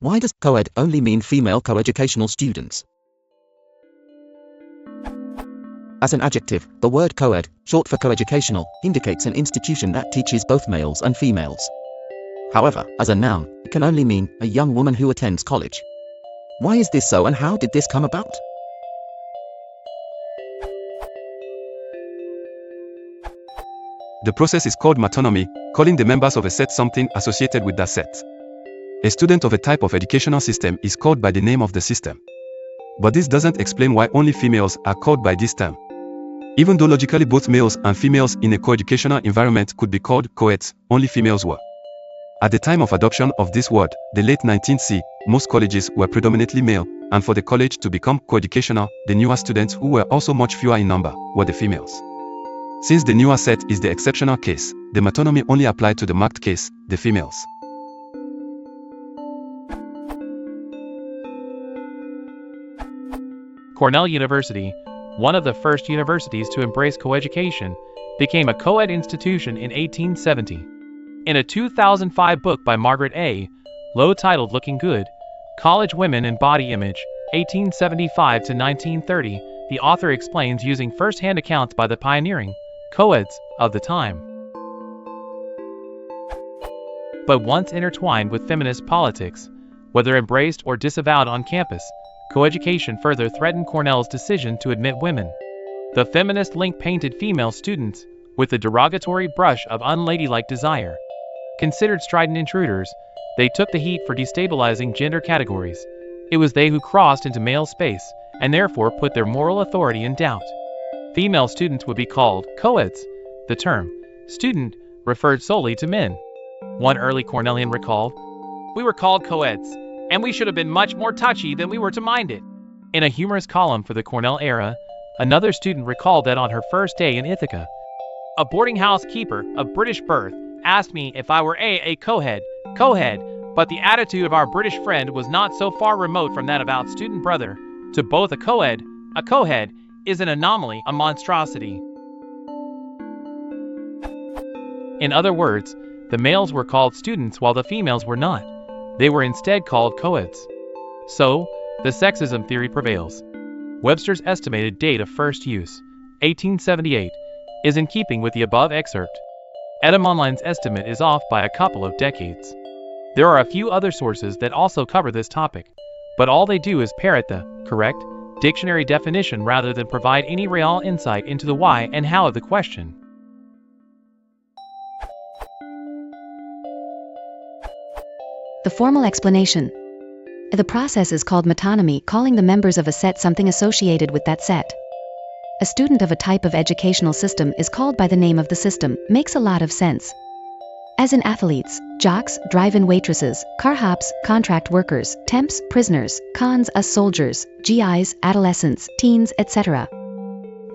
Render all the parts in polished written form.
Why does coed only mean female coeducational students? As an adjective, the word coed, short for coeducational, indicates an institution that teaches both males and females. However, as a noun, it can only mean a young woman who attends college. Why is this so, and how did this come about? The process is called metonymy, calling the members of a set something associated with that set. A student of a type of educational system is called by the name of the system. But this doesn't explain why only females are called by this term. Even though logically both males and females in a coeducational environment could be called coeds, only females were. At the time of adoption of this word, the late 19th, most colleges were predominantly male, and for the college to become coeducational, the newer students, who were also much fewer in number, were the females. Since the newer set is the exceptional case, the metonymy only applied to the marked case, the females. Cornell University, one of the first universities to embrace coeducation, became a co-ed institution in 1870. In a 2005 book by Margaret A. Lowe titled Looking Good, College Women and Body Image, 1875 to 1930, the author explains using first-hand accounts by the pioneering coeds of the time. But once intertwined with feminist politics, whether embraced or disavowed on campus, coeducation further threatened Cornell's decision to admit women. The feminist link painted female students with the derogatory brush of unladylike desire. Considered strident intruders, they took the heat for destabilizing gender categories. It was they who crossed into male space, and therefore put their moral authority in doubt. Female students would be called coeds. The term student referred solely to men. One early Cornellian recalled, "We were called coeds, and we should have been much more touchy than we were to mind it." In a humorous column for the Cornell era, another student recalled that on her first day in Ithaca, a boarding house keeper of British birth asked me if I were a coed, but the attitude of our British friend was not so far remote from that of our student brother. To both a coed is an anomaly, a monstrosity. In other words, the males were called students while the females were not. They were instead called coeds. So, the sexism theory prevails. Webster's estimated date of first use, 1878, is in keeping with the above excerpt. Etymonline's estimate is off by a couple of decades. There are a few other sources that also cover this topic, but all they do is parrot the correct dictionary definition rather than provide any real insight into the why and how of the question. The formal explanation. The process is called metonymy, calling the members of a set something associated with that set. A student of a type of educational system is called by the name of the system. Makes a lot of sense. As in athletes, jocks, drive-in waitresses, car hops, contract workers, temps, prisoners, cons, us soldiers, GIs, adolescents, teens, etc.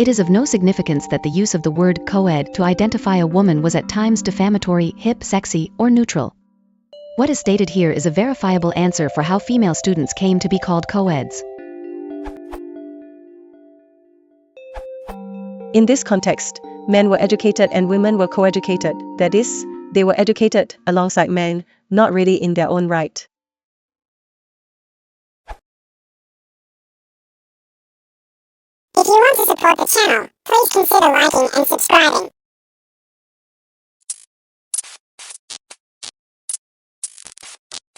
It is of no significance that the use of the word coed to identify a woman was at times defamatory, hip, sexy, or neutral. What is stated here is a verifiable answer for how female students came to be called coeds. In this context, men were educated and women were coeducated, that is, they were educated alongside men, not really in their own right. If you want to support the channel, please consider liking and subscribing.